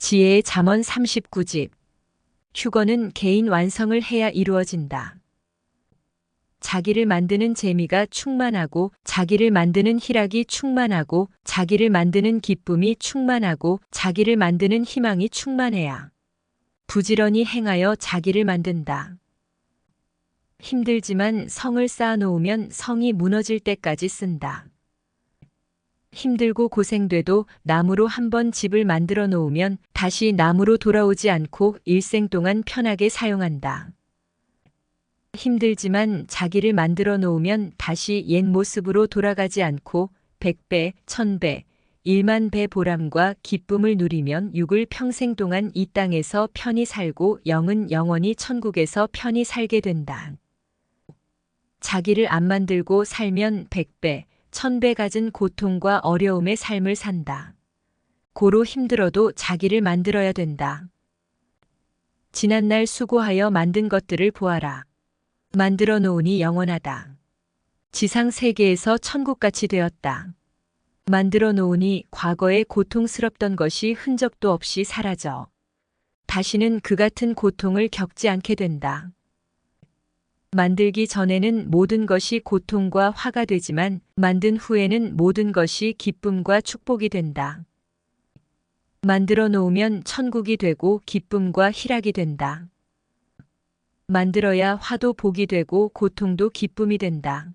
지혜의 잠언 39집. 휴거는 개인 완성을 해야 이루어진다. 자기를 만드는 재미가 충만하고, 자기를 만드는 희락이 충만하고, 자기를 만드는 기쁨이 충만하고, 자기를 만드는 희망이 충만해야 부지런히 행하여 자기를 만든다. 힘들지만 성을 쌓아놓으면 성이 무너질 때까지 쓴다. 힘들고 고생돼도 나무로 한번 집을 만들어 놓으면 다시 나무로 돌아오지 않고 일생 동안 편하게 사용한다. 힘들지만 자기를 만들어 놓으면 다시 옛 모습으로 돌아가지 않고 100배, 1000배, 1만 배 보람과 기쁨을 누리면 육을 평생 동안 이 땅에서 편히 살고 영은 영원히 천국에서 편히 살게 된다. 자기를 안 만들고 살면 100배, 1000배 가진 고통과 어려움의 삶을 산다. 고로 힘들어도 자기를 만들어야 된다. 지난날 수고하여 만든 것들을 보아라. 만들어 놓으니 영원하다. 지상 세계에서 천국같이 되었다. 만들어 놓으니 과거에 고통스럽던 것이 흔적도 없이 사라져 다시는 그 같은 고통을 겪지 않게 된다. 만들기 전에는 모든 것이 고통과 화가 되지만 만든 후에는 모든 것이 기쁨과 축복이 된다. 만들어 놓으면 천국이 되고 기쁨과 희락이 된다. 만들어야 화도 복이 되고 고통도 기쁨이 된다.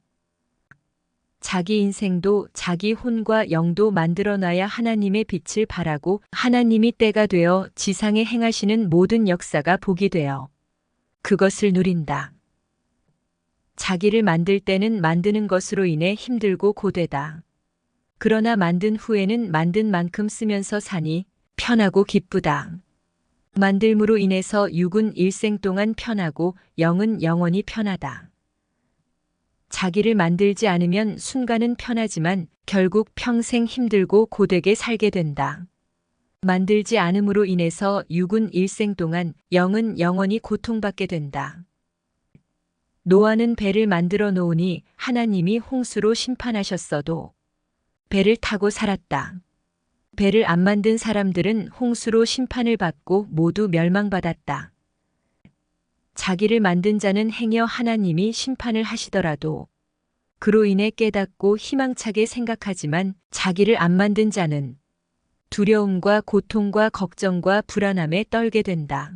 자기 인생도 자기 혼과 영도 만들어 놔야 하나님의 빛을 발하고 하나님이 때가 되어 지상에 행하시는 모든 역사가 복이 되어 그것을 누린다. 자기를 만들 때는 만드는 것으로 인해 힘들고 고되다. 그러나 만든 후에는 만든 만큼 쓰면서 사니 편하고 기쁘다. 만들므로 인해서 육은 일생 동안 편하고 영은 영원히 편하다. 자기를 만들지 않으면 순간은 편하지만 결국 평생 힘들고 고되게 살게 된다. 만들지 않음으로 인해서 육은 일생 동안 영은 영원히 고통받게 된다. 노아는 배를 만들어 놓으니 하나님이 홍수로 심판하셨어도 배를 타고 살았다. 배를 안 만든 사람들은 홍수로 심판을 받고 모두 멸망받았다. 자기를 만든 자는 행여 하나님이 심판을 하시더라도 그로 인해 깨닫고 희망차게 생각하지만 자기를 안 만든 자는 두려움과 고통과 걱정과 불안함에 떨게 된다.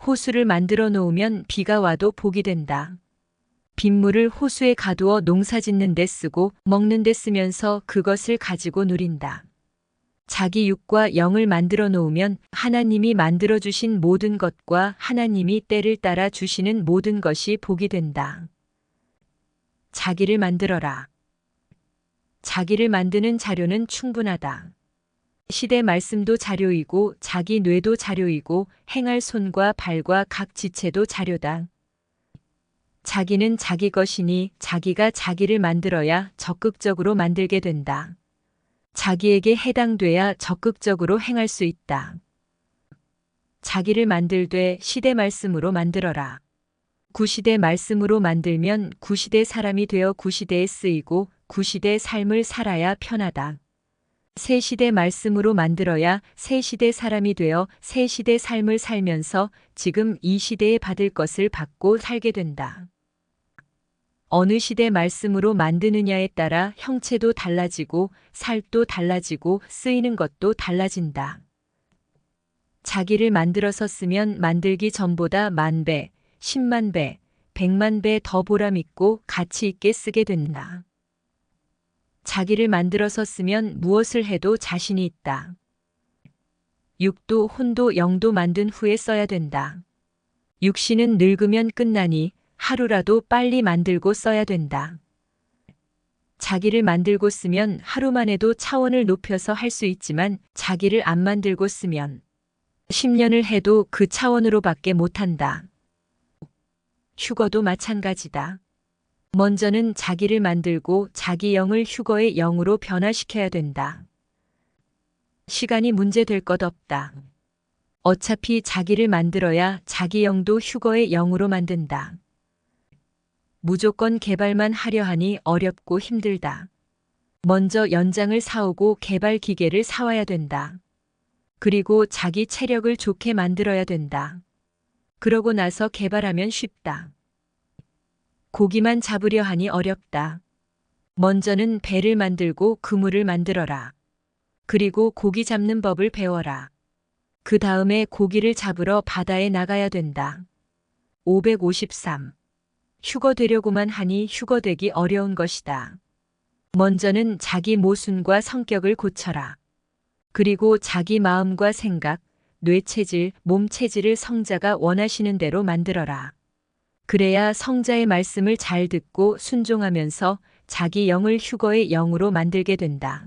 호수를 만들어 놓으면 비가 와도 복이 된다. 빗물을 호수에 가두어 농사 짓는 데 쓰고 먹는 데 쓰면서 그것을 가지고 누린다. 자기 육과 영을 만들어 놓으면 하나님이 만들어 주신 모든 것과 하나님이 때를 따라 주시는 모든 것이 복이 된다. 자기를 만들어라. 자기를 만드는 자료는 충분하다. 시대 말씀도 자료이고 자기 뇌도 자료이고 행할 손과 발과 각 지체도 자료다. 자기는 자기 것이니 자기가 자기를 만들어야 적극적으로 만들게 된다. 자기에게 해당돼야 적극적으로 행할 수 있다. 자기를 만들되 시대 말씀으로 만들어라. 구시대 말씀으로 만들면 구시대 사람이 되어 구시대에 쓰이고 구시대 삶을 살아야 편하다. 새시대 말씀으로 만들어야 새시대 사람이 되어 새시대 삶을 살면서 지금 이 시대에 받을 것을 받고 살게 된다. 어느 시대 말씀으로 만드느냐에 따라 형체도 달라지고 살도 달라지고 쓰이는 것도 달라진다. 자기를 만들어서 쓰면 만들기 전보다 10,000배, 100,000배, 100,000배 더 보람있고 가치 있게 쓰게 된다. 자기를 만들어서 쓰면 무엇을 해도 자신이 있다. 육도 혼도 영도 만든 후에 써야 된다. 육신은 늙으면 끝나니 하루라도 빨리 만들고 써야 된다. 자기를 만들고 쓰면 하루만 해도 차원을 높여서 할 수 있지만 자기를 안 만들고 쓰면 10년을 해도 그 차원으로밖에 못한다. 휴거도 마찬가지다. 먼저는 자기를 만들고 자기 영을 휴거의 영으로 변화시켜야 된다. 시간이 문제될 것 없다. 어차피 자기를 만들어야 자기 영도 휴거의 영으로 만든다. 무조건 개발만 하려 하니 어렵고 힘들다. 먼저 연장을 사오고 개발 기계를 사와야 된다. 그리고 자기 체력을 좋게 만들어야 된다. 그러고 나서 개발하면 쉽다. 고기만 잡으려 하니 어렵다. 먼저는 배를 만들고 그물을 만들어라. 그리고 고기 잡는 법을 배워라. 그 다음에 고기를 잡으러 바다에 나가야 된다. 553. 휴거되려고만 하니 휴거되기 어려운 것이다. 먼저는 자기 모순과 성격을 고쳐라. 그리고 자기 마음과 생각, 뇌체질, 몸체질을 성자가 원하시는 대로 만들어라. 그래야 성자의 말씀을 잘 듣고 순종하면서 자기 영을 휴거의 영으로 만들게 된다.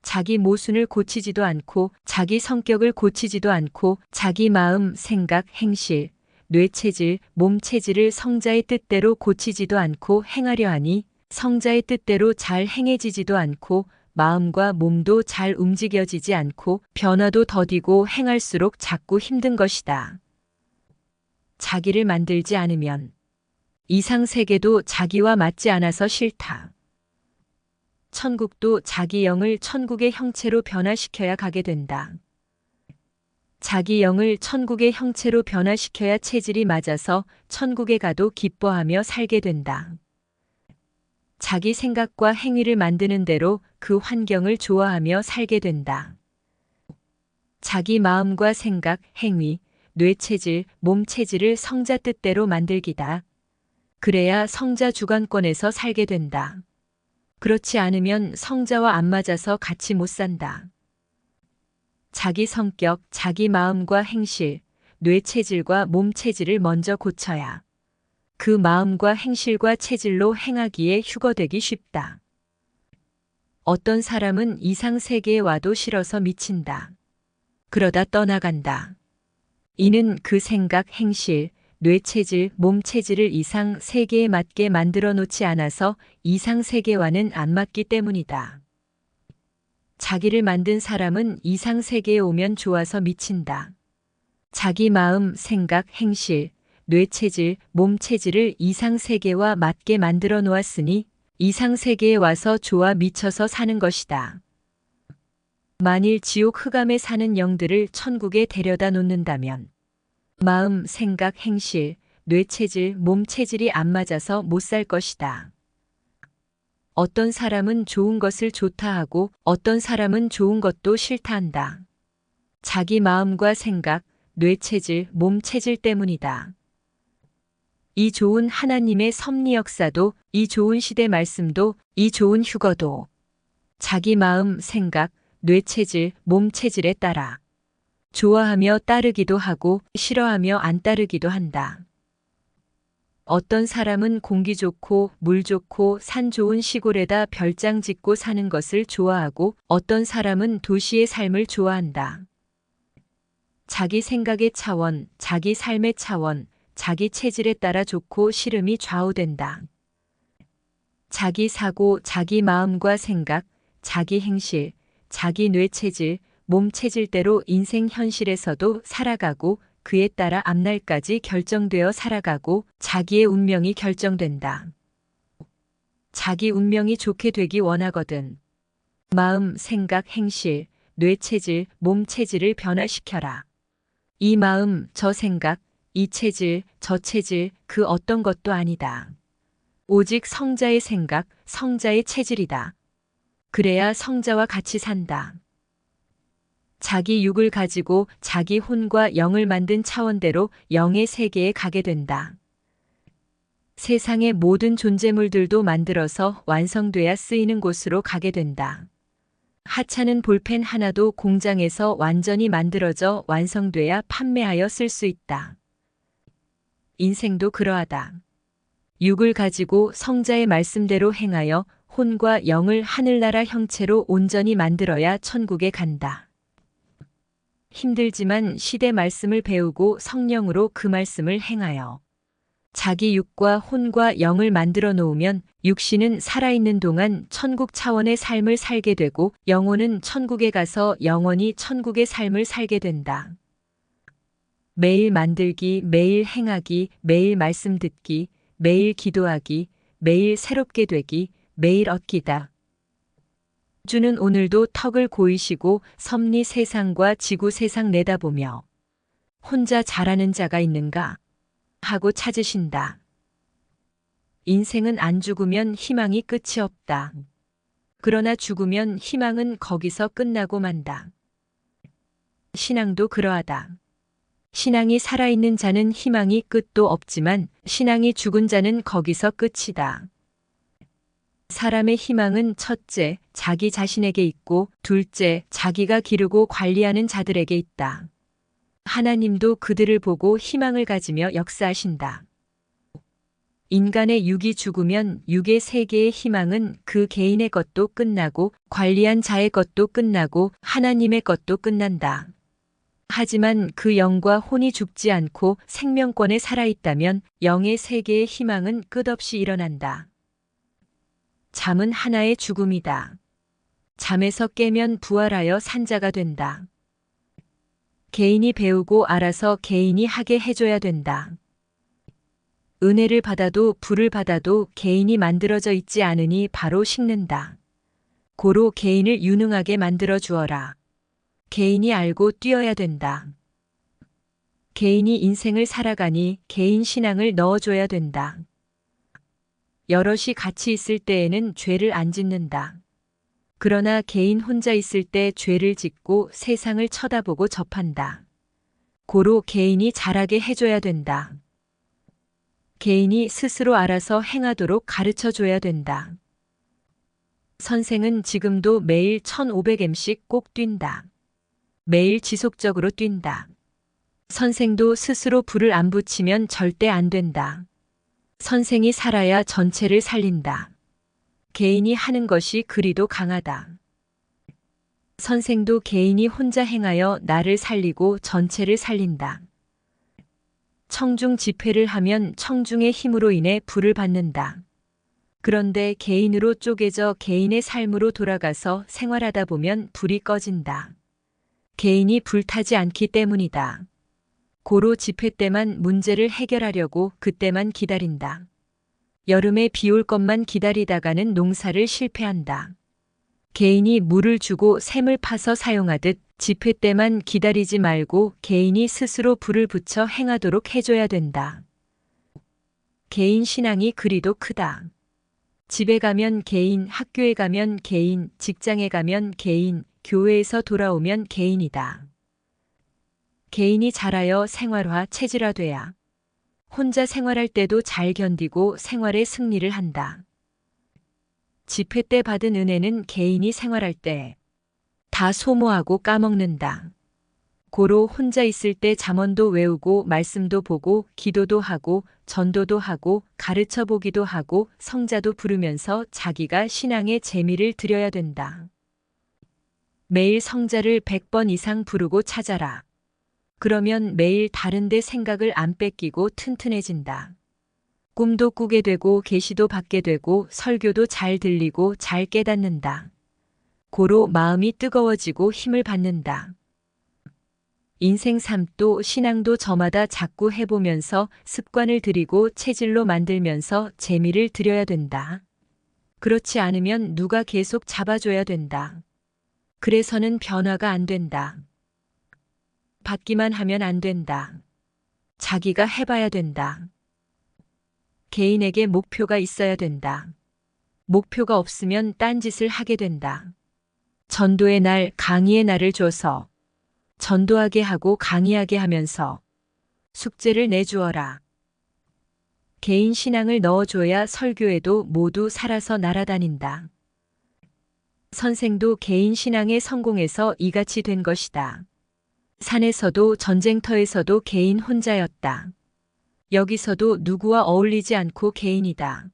자기 모순을 고치지도 않고 자기 성격을 고치지도 않고 자기 마음, 생각, 행실, 뇌체질, 몸체질을 성자의 뜻대로 고치지도 않고 행하려 하니 성자의 뜻대로 잘 행해지지도 않고 마음과 몸도 잘 움직여지지 않고 변화도 더디고 행할수록 자꾸 힘든 것이다. 자기를 만들지 않으면 이상세계도 자기와 맞지 않아서 싫다. 천국도 자기 영을 천국의 형체로 변화시켜야 가게 된다. 자기 영을 천국의 형체로 변화시켜야 체질이 맞아서 천국에 가도 기뻐하며 살게 된다. 자기 생각과 행위를 만드는 대로 그 환경을 좋아하며 살게 된다. 자기 마음과 생각, 행위, 뇌체질, 몸체질을 성자 뜻대로 만들기다. 그래야 성자 주관권에서 살게 된다. 그렇지 않으면 성자와 안 맞아서 같이 못 산다. 자기 성격, 자기 마음과 행실, 뇌체질과 몸체질을 먼저 고쳐야 그 마음과 행실과 체질로 행하기에 휴거되기 쉽다. 어떤 사람은 이상 세계에 와도 싫어서 미친다. 그러다 떠나간다. 이는 그 생각, 행실, 뇌체질, 몸체질을 이상 세계에 맞게 만들어 놓지 않아서 이상 세계와는 안 맞기 때문이다. 자기를 만든 사람은 이상 세계에 오면 좋아서 미친다. 자기 마음, 생각, 행실, 뇌체질, 몸체질을 이상 세계와 맞게 만들어 놓았으니 이상 세계에 와서 좋아 미쳐서 사는 것이다. 만일 지옥 흑암에 사는 영들을 천국에 데려다 놓는다면 마음, 생각, 행실, 뇌체질, 몸체질이 안 맞아서 못 살 것이다. 어떤 사람은 좋은 것을 좋다 하고 어떤 사람은 좋은 것도 싫다 한다. 자기 마음과 생각, 뇌체질, 몸체질 때문이다. 이 좋은 하나님의 섭리 역사도, 이 좋은 시대 말씀도, 이 좋은 휴거도 자기 마음, 생각, 뇌체질, 몸체질에 따라 좋아하며 따르기도 하고 싫어하며 안 따르기도 한다. 어떤 사람은 공기 좋고 물 좋고 산 좋은 시골에다 별장 짓고 사는 것을 좋아하고 어떤 사람은 도시의 삶을 좋아한다. 자기 생각의 차원, 자기 삶의 차원, 자기 체질에 따라 좋고 싫음이 좌우된다. 자기 사고, 자기 마음과 생각, 자기 행실, 자기 뇌체질, 몸체질대로 인생 현실에서도 살아가고 그에 따라 앞날까지 결정되어 살아가고 자기의 운명이 결정된다. 자기 운명이 좋게 되기 원하거든 마음, 생각, 행실, 뇌체질, 몸체질을 변화시켜라. 이 마음, 저 생각, 이 체질, 저 체질, 그 어떤 것도 아니다. 오직 성자의 생각, 성자의 체질이다. 그래야 성자와 같이 산다. 자기 육을 가지고 자기 혼과 영을 만든 차원대로 영의 세계에 가게 된다. 세상의 모든 존재물들도 만들어서 완성돼야 쓰이는 곳으로 가게 된다. 하찮은 볼펜 하나도 공장에서 완전히 만들어져 완성돼야 판매하여 쓸 수 있다. 인생도 그러하다. 육을 가지고 성자의 말씀대로 행하여 혼과 영을 하늘나라 형체로 온전히 만들어야 천국에 간다. 힘들지만 시대 말씀을 배우고 성령으로 그 말씀을 행하여 자기 육과 혼과 영을 만들어 놓으면 육신은 살아있는 동안 천국 차원의 삶을 살게 되고 영혼은 천국에 가서 영원히 천국의 삶을 살게 된다. 매일 만들기, 매일 행하기, 매일 말씀 듣기, 매일 기도하기, 매일 새롭게 되기, 매일 얻기다. 주는 오늘도 턱을 고이시고 섭리 세상과 지구 세상 내다보며 혼자 잘하는 자가 있는가 하고 찾으신다. 인생은 안 죽으면 희망이 끝이 없다. 그러나 죽으면 희망은 거기서 끝나고 만다. 신앙도 그러하다. 신앙이 살아있는 자는 희망이 끝도 없지만 신앙이 죽은 자는 거기서 끝이다. 사람의 희망은 첫째, 자기 자신에게 있고 둘째, 자기가 기르고 관리하는 자들에게 있다. 하나님도 그들을 보고 희망을 가지며 역사하신다. 인간의 육이 죽으면 육의 세계의 희망은 그 개인의 것도 끝나고 관리한 자의 것도 끝나고 하나님의 것도 끝난다. 하지만 그 영과 혼이 죽지 않고 생명권에 살아있다면 영의 세계의 희망은 끝없이 일어난다. 잠은 하나의 죽음이다. 잠에서 깨면 부활하여 산자가 된다. 개인이 배우고 알아서 개인이 하게 해줘야 된다. 은혜를 받아도 불을 받아도 개인이 만들어져 있지 않으니 바로 식는다. 고로 개인을 유능하게 만들어 주어라. 개인이 알고 뛰어야 된다. 개인이 인생을 살아가니 개인 신앙을 넣어줘야 된다. 여럿이 같이 있을 때에는 죄를 안 짓는다. 그러나 개인 혼자 있을 때 죄를 짓고 세상을 쳐다보고 접한다. 고로 개인이 잘하게 해줘야 된다. 개인이 스스로 알아서 행하도록 가르쳐 줘야 된다. 선생은 지금도 매일 1500m씩 꼭 뛴다. 매일 지속적으로 뛴다. 선생도 스스로 불을 안 붙이면 절대 안 된다. 선생이 살아야 전체를 살린다. 개인이 하는 것이 그리도 강하다. 선생도 개인이 혼자 행하여 나를 살리고 전체를 살린다. 청중 집회를 하면 청중의 힘으로 인해 불을 받는다. 그런데 개인으로 쪼개져 개인의 삶으로 돌아가서 생활하다 보면 불이 꺼진다. 개인이 불타지 않기 때문이다. 고로 집회 때만 문제를 해결하려고 그때만 기다린다. 여름에 비 올 것만 기다리다가는 농사를 실패한다. 개인이 물을 주고 샘을 파서 사용하듯 집회 때만 기다리지 말고 개인이 스스로 불을 붙여 행하도록 해줘야 된다. 개인 신앙이 그리도 크다. 집에 가면 개인, 학교에 가면 개인, 직장에 가면 개인, 교회에서 돌아오면 개인이다. 개인이 자라여 생활화, 체질화돼야 혼자 생활할 때도 잘 견디고 생활의 승리를 한다. 집회 때 받은 은혜는 개인이 생활할 때 다 소모하고 까먹는다. 고로 혼자 있을 때 잠언도 외우고 말씀도 보고 기도도 하고 전도도 하고 가르쳐 보기도 하고 성자도 부르면서 자기가 신앙의 재미를 들여야 된다. 매일 성자를 100번 이상 부르고 찾아라. 그러면 매일 다른 데 생각을 안 뺏기고 튼튼해진다. 꿈도 꾸게 되고 계시도 받게 되고 설교도 잘 들리고 잘 깨닫는다. 고로 마음이 뜨거워지고 힘을 받는다. 인생 삶도 신앙도 저마다 자꾸 해보면서 습관을 들이고 체질로 만들면서 재미를 들여야 된다. 그렇지 않으면 누가 계속 잡아줘야 된다. 그래서는 변화가 안 된다. 받기만 하면 안 된다. 자기가 해봐야 된다. 개인에게 목표가 있어야 된다. 목표가 없으면 딴짓을 하게 된다. 전도의 날, 강의의 날을 줘서 전도하게 하고 강의하게 하면서 숙제를 내주어라. 개인 신앙을 넣어줘야 설교에도 모두 살아서 날아다닌다. 선생도 개인 신앙에 성공해서 이같이 된 것이다. 산에서도 전쟁터에서도 개인 혼자였다. 여기서도 누구와 어울리지 않고 개인이다.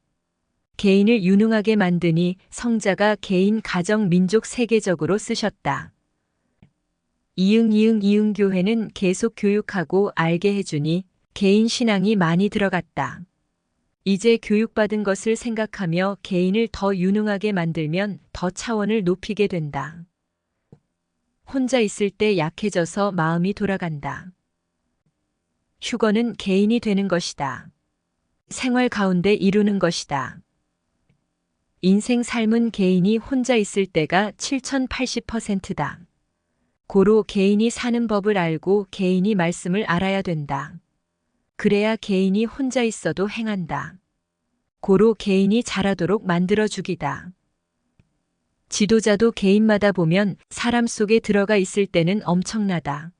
개인을 유능하게 만드니 성자가 개인 가정 민족 세계적으로 쓰셨다. 이응 교회는 계속 교육하고 알게 해주니 개인 신앙이 많이 들어갔다. 이제 교육받은 것을 생각하며 개인을 더 유능하게 만들면 더 차원을 높이게 된다. 혼자 있을 때 약해져서 마음이 돌아간다. 휴거는 개인이 되는 것이다. 생활 가운데 이루는 것이다. 인생 삶은 개인이 혼자 있을 때가 7080%다. 고로 개인이 사는 법을 알고 개인이 말씀을 알아야 된다. 그래야 개인이 혼자 있어도 행한다. 고로 개인이 잘하도록 만들어주기다. 지도자도 개인마다 보면 사람 속에 들어가 있을 때는 엄청나다.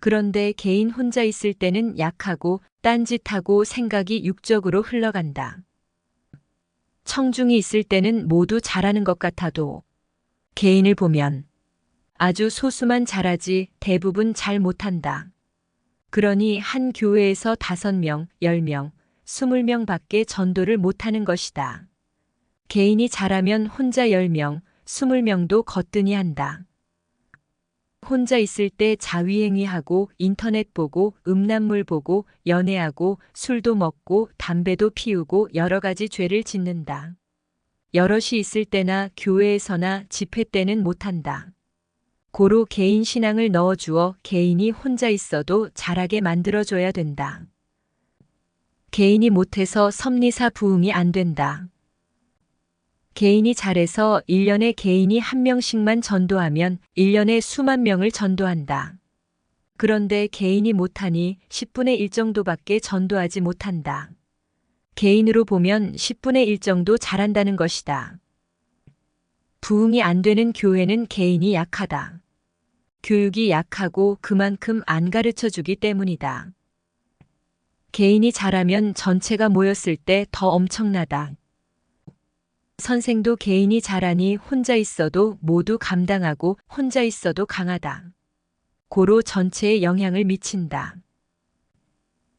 그런데 개인 혼자 있을 때는 약하고 딴짓하고 생각이 육적으로 흘러간다. 청중이 있을 때는 모두 잘하는 것 같아도 개인을 보면 아주 소수만 잘하지 대부분 잘 못한다. 그러니 한 교회에서 5명, 10명, 20명 밖에 전도를 못하는 것이다. 개인이 잘하면 혼자 10명, 20명도 거뜬히 한다. 혼자 있을 때 자위행위하고 인터넷 보고 음란물 보고 연애하고 술도 먹고 담배도 피우고 여러 가지 죄를 짓는다. 여럿이 있을 때나 교회에서나 집회 때는 못한다. 고로 개인 신앙을 넣어주어 개인이 혼자 있어도 잘하게 만들어줘야 된다. 개인이 못해서 섭리사 부흥이 안 된다. 개인이 잘해서 1년에 개인이 1명씩만 전도하면 1년에 수만 명을 전도한다. 그런데 개인이 못하니 10분의 1 정도밖에 전도하지 못한다. 개인으로 보면 10분의 1 정도 잘한다는 것이다. 부흥이 안 되는 교회는 개인이 약하다. 교육이 약하고 그만큼 안 가르쳐 주기 때문이다. 개인이 잘하면 전체가 모였을 때 더 엄청나다. 선생도 개인이 잘하니 혼자 있어도 모두 감당하고 혼자 있어도 강하다. 고로 전체에 영향을 미친다.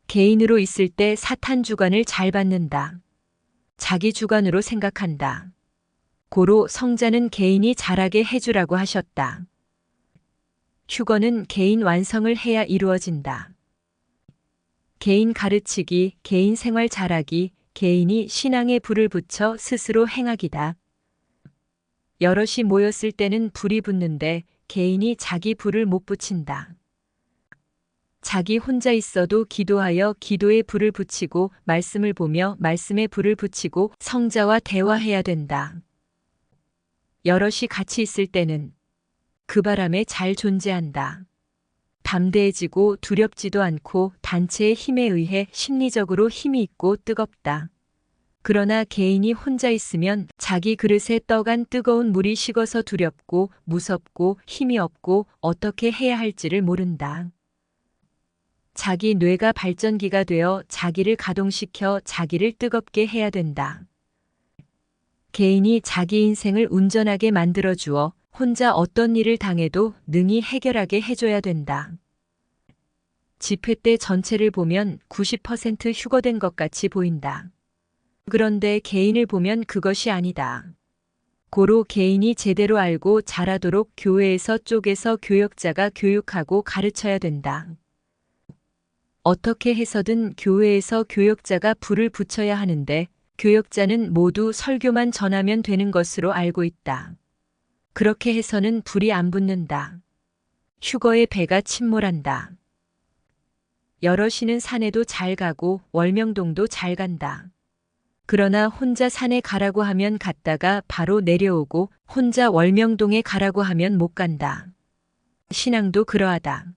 개인으로 있을 때 사탄 주관을 잘 받는다. 자기 주관으로 생각한다. 고로 성자는 개인이 잘하게 해주라고 하셨다. 휴거는 개인 완성을 해야 이루어진다. 개인 가르치기, 개인 생활 잘하기, 개인이 신앙에 불을 붙여 스스로 행하기다. 여럿이 모였을 때는 불이 붙는데 개인이 자기 불을 못 붙인다. 자기 혼자 있어도 기도하여 기도에 불을 붙이고 말씀을 보며 말씀에 불을 붙이고 성자와 대화해야 된다. 여럿이 같이 있을 때는 그 바람에 잘 존재한다. 담대해지고 두렵지도 않고 단체의 힘에 의해 심리적으로 힘이 있고 뜨겁다. 그러나 개인이 혼자 있으면 자기 그릇에 떠간 뜨거운 물이 식어서 두렵고 무섭고 힘이 없고 어떻게 해야 할지를 모른다. 자기 뇌가 발전기가 되어 자기를 가동시켜 자기를 뜨겁게 해야 된다. 개인이 자기 인생을 운전하게 만들어 주어 혼자 어떤 일을 당해도 능히 해결하게 해줘야 된다. 집회 때 전체를 보면 90% 휴거된 것 같이 보인다. 그런데 개인을 보면 그것이 아니다. 고로 개인이 제대로 알고 잘하도록 교회에서 쪼개서 교역자가 교육하고 가르쳐야 된다. 어떻게 해서든 교회에서 교역자가 불을 붙여야 하는데 교역자는 모두 설교만 전하면 되는 것으로 알고 있다. 그렇게 해서는 불이 안 붙는다. 휴거의 배가 침몰한다. 여럿이는 산에도 잘 가고 월명동도 잘 간다. 그러나 혼자 산에 가라고 하면 갔다가 바로 내려오고 혼자 월명동에 가라고 하면 못 간다. 신앙도 그러하다.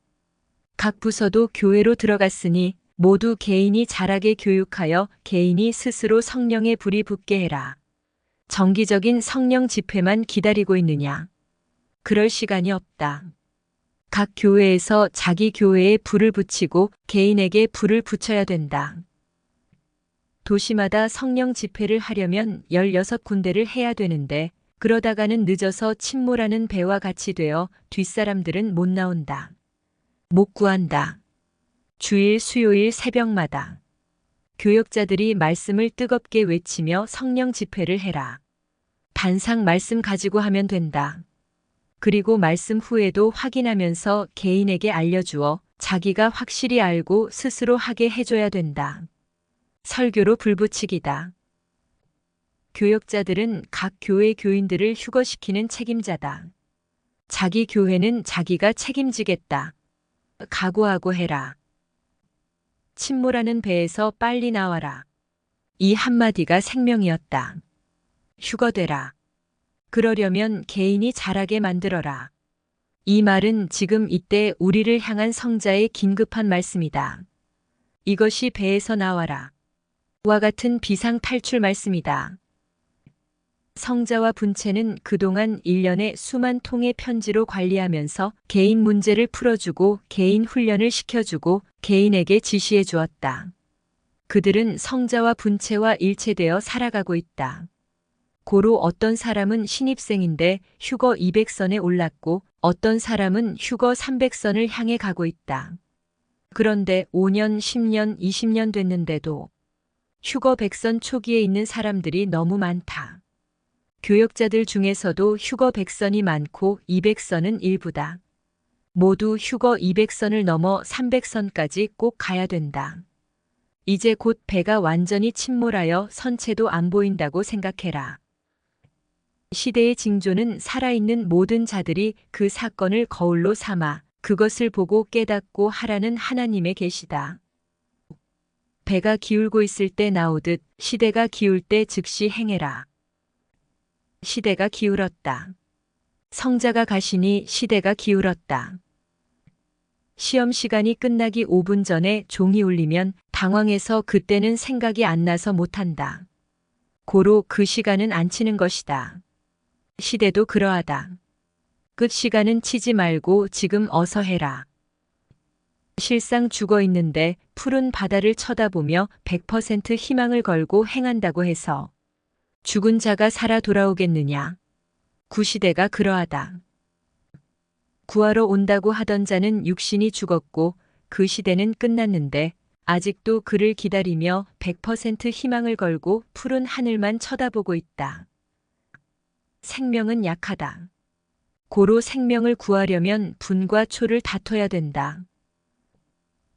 각 부서도 교회로 들어갔으니 모두 개인이 잘하게 교육하여 개인이 스스로 성령의 불이 붙게 해라. 정기적인 성령 집회만 기다리고 있느냐? 그럴 시간이 없다. 각 교회에서 자기 교회에 불을 붙이고 개인에게 불을 붙여야 된다. 도시마다 성령 집회를 하려면 16군데를 해야 되는데 그러다가는 늦어서 침몰하는 배와 같이 되어 뒷사람들은 못 나온다. 못 구한다. 주일 수요일 새벽마다 교역자들이 말씀을 뜨겁게 외치며 성령 집회를 해라. 반상 말씀 가지고 하면 된다. 그리고 말씀 후에도 확인하면서 개인에게 알려주어 자기가 확실히 알고 스스로 하게 해줘야 된다. 설교로 불붙이기다. 교역자들은 각 교회 교인들을 휴거시키는 책임자다. 자기 교회는 자기가 책임지겠다. 각오하고 해라. 침몰하는 배에서 빨리 나와라. 이 한마디가 생명이었다. 휴거되라. 그러려면 개인이 잘하게 만들어라. 이 말은 지금 이때 우리를 향한 성자의 긴급한 말씀이다. 이것이 배에서 나와라. 와 같은 비상 탈출 말씀이다. 성자와 분체는 그동안 일련의 수만 통의 편지로 관리하면서 개인 문제를 풀어주고 개인 훈련을 시켜주고 개인에게 지시해 주었다. 그들은 성자와 분체와 일체되어 살아가고 있다. 고로 어떤 사람은 신입생인데 휴거 200선에 올랐고 어떤 사람은 휴거 300선을 향해 가고 있다. 그런데 5년, 10년, 20년 됐는데도 휴거 100선 초기에 있는 사람들이 너무 많다. 교역자들 중에서도 휴거 100선이 많고 200선은 일부다. 모두 휴거 200선을 넘어 300선까지 꼭 가야 된다. 이제 곧 배가 완전히 침몰하여 선체도 안 보인다고 생각해라. 시대의 징조는 살아있는 모든 자들이 그 사건을 거울로 삼아 그것을 보고 깨닫고 하라는 하나님의 계시다. 배가 기울고 있을 때 나오듯 시대가 기울 때 즉시 행해라. 시대가 기울었다. 성자가 가시니 시대가 기울었다. 시험 시간이 끝나기 5분 전에 종이 울리면 당황해서 그때는 생각이 안 나서 못한다. 고로 그 시간은 안 치는 것이다. 시대도 그러하다. 끝 시간은 치지 말고 지금 어서 해라. 실상 죽어 있는데 푸른 바다를 쳐다보며 100% 희망을 걸고 행한다고 해서 죽은 자가 살아 돌아오겠느냐? 구시대가 그러하다. 구하러 온다고 하던 자는 육신이 죽었고 그 시대는 끝났는데 아직도 그를 기다리며 100% 희망을 걸고 푸른 하늘만 쳐다보고 있다. 생명은 약하다. 고로 생명을 구하려면 분과 초를 다퉈야 된다.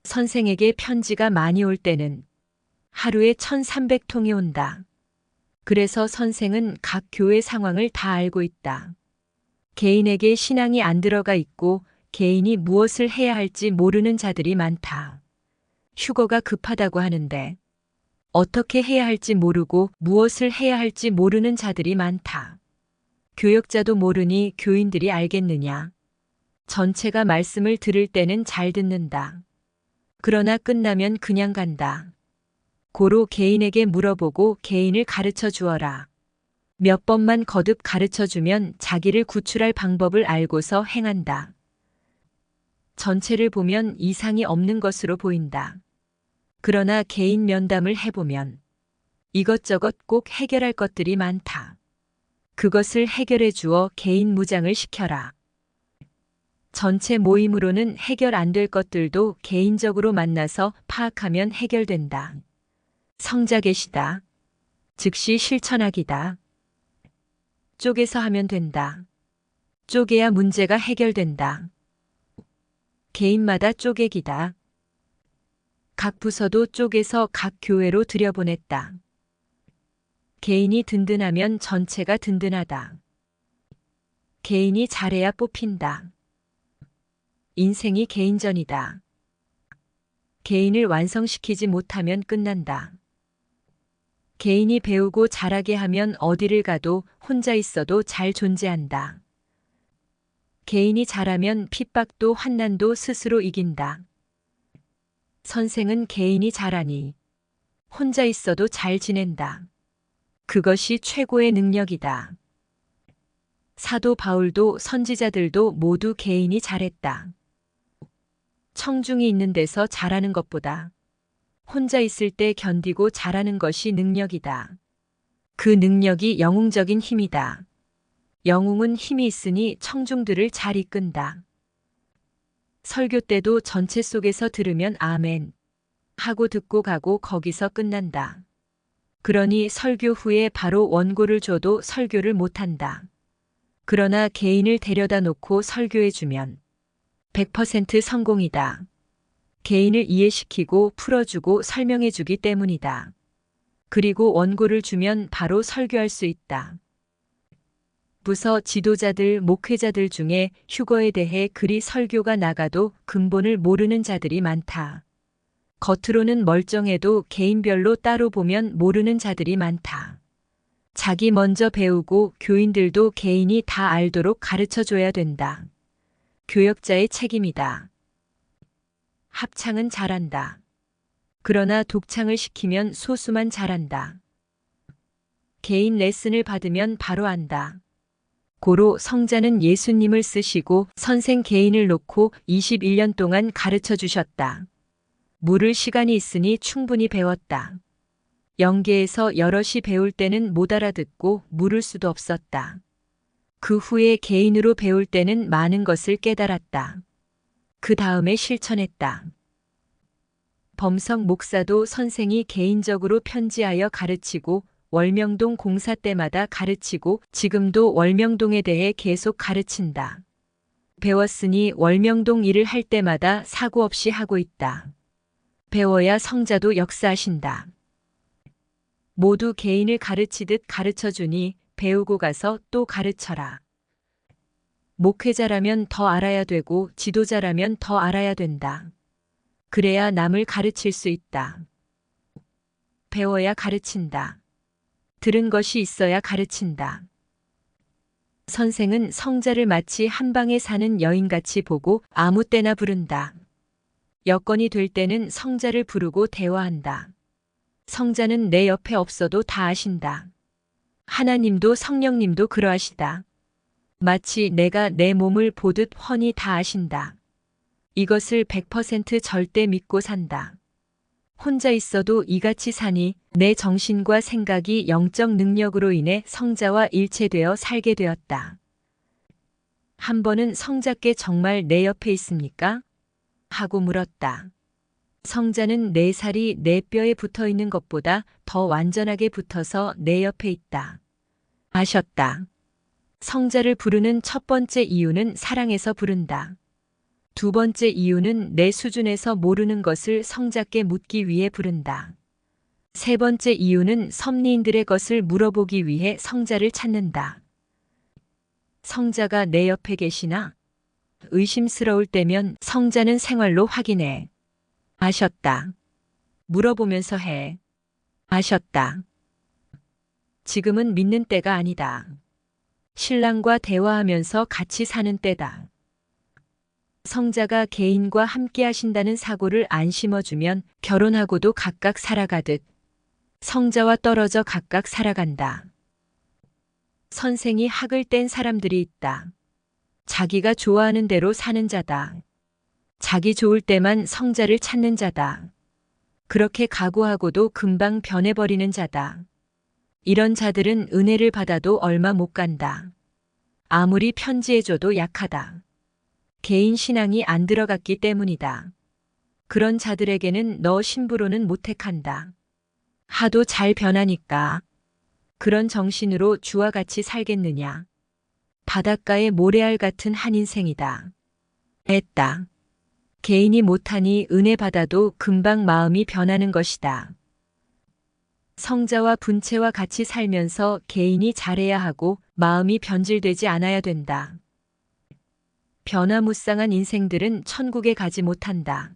선생에게 편지가 많이 올 때는 하루에 1300통이 온다. 그래서 선생은 각 교회 상황을 다 알고 있다. 개인에게 신앙이 안 들어가 있고 개인이 무엇을 해야 할지 모르는 자들이 많다. 휴거가 급하다고 하는데 어떻게 해야 할지 모르고 무엇을 해야 할지 모르는 자들이 많다. 교역자도 모르니 교인들이 알겠느냐. 전체가 말씀을 들을 때는 잘 듣는다. 그러나 끝나면 그냥 간다. 고로 개인에게 물어보고 개인을 가르쳐 주어라. 몇 번만 거듭 가르쳐 주면 자기를 구출할 방법을 알고서 행한다. 전체를 보면 이상이 없는 것으로 보인다. 그러나 개인 면담을 해보면 이것저것 꼭 해결할 것들이 많다. 그것을 해결해 주어 개인 무장을 시켜라. 전체 모임으로는 해결 안 될 것들도 개인적으로 만나서 파악하면 해결된다. 성자 계시다. 즉시 실천하기다. 쪼개서 하면 된다. 쪼개야 문제가 해결된다. 개인마다 쪼개기다. 각 부서도 쪼개서 각 교회로 들여보냈다. 개인이 든든하면 전체가 든든하다. 개인이 잘해야 뽑힌다. 인생이 개인전이다. 개인을 완성시키지 못하면 끝난다. 개인이 배우고 잘하게 하면 어디를 가도 혼자 있어도 잘 존재한다. 개인이 잘하면 핍박도 환난도 스스로 이긴다. 선생은 개인이 잘하니 혼자 있어도 잘 지낸다. 그것이 최고의 능력이다. 사도 바울도 선지자들도 모두 개인이 잘했다. 청중이 있는 데서 잘하는 것보다 혼자 있을 때 견디고 잘하는 것이 능력이다. 그 능력이 영웅적인 힘이다. 영웅은 힘이 있으니 청중들을 잘 이끈다. 설교 때도 전체 속에서 들으면 아멘 하고 듣고 가고 거기서 끝난다. 그러니 설교 후에 바로 원고를 줘도 설교를 못한다. 그러나 개인을 데려다 놓고 설교해주면 100% 성공이다. 개인을 이해시키고 풀어주고 설명해주기 때문이다. 그리고 원고를 주면 바로 설교할 수 있다. 부서 지도자들, 목회자들 중에 휴거에 대해 그리 설교가 나가도 근본을 모르는 자들이 많다. 겉으로는 멀쩡해도 개인별로 따로 보면 모르는 자들이 많다. 자기 먼저 배우고 교인들도 개인이 다 알도록 가르쳐 줘야 된다. 교역자의 책임이다. 합창은 잘한다. 그러나 독창을 시키면 소수만 잘한다. 개인 레슨을 받으면 바로 안다. 고로 성자는 예수님을 쓰시고 선생 개인을 놓고 21년 동안 가르쳐 주셨다. 물을 시간이 있으니 충분히 배웠다. 영계에서 여럿이 배울 때는 못 알아듣고 물을 수도 없었다. 그 후에 개인으로 배울 때는 많은 것을 깨달았다. 그 다음에 실천했다. 범석 목사도 선생이 개인적으로 편지하여 가르치고 월명동 공사 때마다 가르치고 지금도 월명동에 대해 계속 가르친다. 배웠으니 월명동 일을 할 때마다 사고 없이 하고 있다. 배워야 성자도 역사하신다. 모두 개인을 가르치듯 가르쳐주니 배우고 가서 또 가르쳐라. 목회자라면 더 알아야 되고 지도자라면 더 알아야 된다. 그래야 남을 가르칠 수 있다. 배워야 가르친다. 들은 것이 있어야 가르친다. 선생은 성자를 마치 한방에 사는 여인같이 보고 아무 때나 부른다. 여건이 될 때는 성자를 부르고 대화한다. 성자는 내 옆에 없어도 다 아신다. 하나님도 성령님도 그러하시다. 마치 내가 내 몸을 보듯 훤히 다 아신다. 이것을 100% 절대 믿고 산다. 혼자 있어도 이같이 사니 내 정신과 생각이 영적 능력으로 인해 성자와 일체되어 살게 되었다. 한 번은 성자께 정말 내 옆에 있습니까? 하고 물었다. 성자는 내 살이 내 뼈에 붙어 있는 것보다 더 완전하게 붙어서 내 옆에 있다. 아셨다. 성자를 부르는 첫 번째 이유는 사랑해서 부른다. 두 번째 이유는 내 수준에서 모르는 것을 성자께 묻기 위해 부른다. 세 번째 이유는 섭리인들의 것을 물어보기 위해 성자를 찾는다. 성자가 내 옆에 계시나? 의심스러울 때면 성자는 생활로 확인해. 아셨다. 물어보면서 해. 아셨다. 지금은 믿는 때가 아니다. 신랑과 대화하면서 같이 사는 때다. 성자가 개인과 함께 하신다는 사고를 안 심어주면 결혼하고도 각각 살아가듯 성자와 떨어져 각각 살아간다. 선생이 학을 뗀 사람들이 있다. 자기가 좋아하는 대로 사는 자다. 자기 좋을 때만 성자를 찾는 자다. 그렇게 각오하고도 금방 변해버리는 자다. 이런 자들은 은혜를 받아도 얼마 못 간다. 아무리 편지해줘도 약하다. 개인 신앙이 안 들어갔기 때문이다. 그런 자들에게는 너 신부로는 못 택한다. 하도 잘 변하니까. 그런 정신으로 주와 같이 살겠느냐. 바닷가의 모래알 같은 한 인생이다. 애다. 개인이 못하니 은혜 받아도 금방 마음이 변하는 것이다. 성자와 분체와 같이 살면서 개인이 잘해야 하고 마음이 변질되지 않아야 된다. 변화무쌍한 인생들은 천국에 가지 못한다.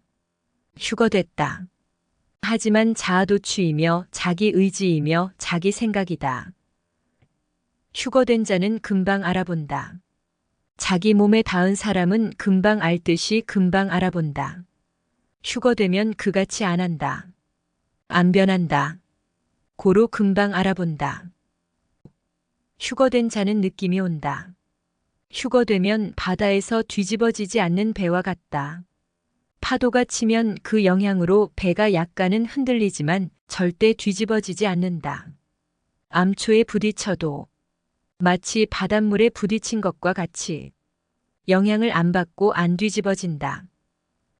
휴거됐다. 하지만 자아도취이며 자기 의지이며 자기 생각이다. 휴거된 자는 금방 알아본다. 자기 몸에 닿은 사람은 금방 알듯이 금방 알아본다. 휴거되면 그같이 안 한다. 안 변한다. 고로 금방 알아본다. 휴거된 자는 느낌이 온다. 휴거되면 바다에서 뒤집어지지 않는 배와 같다. 파도가 치면 그 영향으로 배가 약간은 흔들리지만 절대 뒤집어지지 않는다. 암초에 부딪혀도 마치 바닷물에 부딪힌 것과 같이 영향을 안 받고 안 뒤집어진다.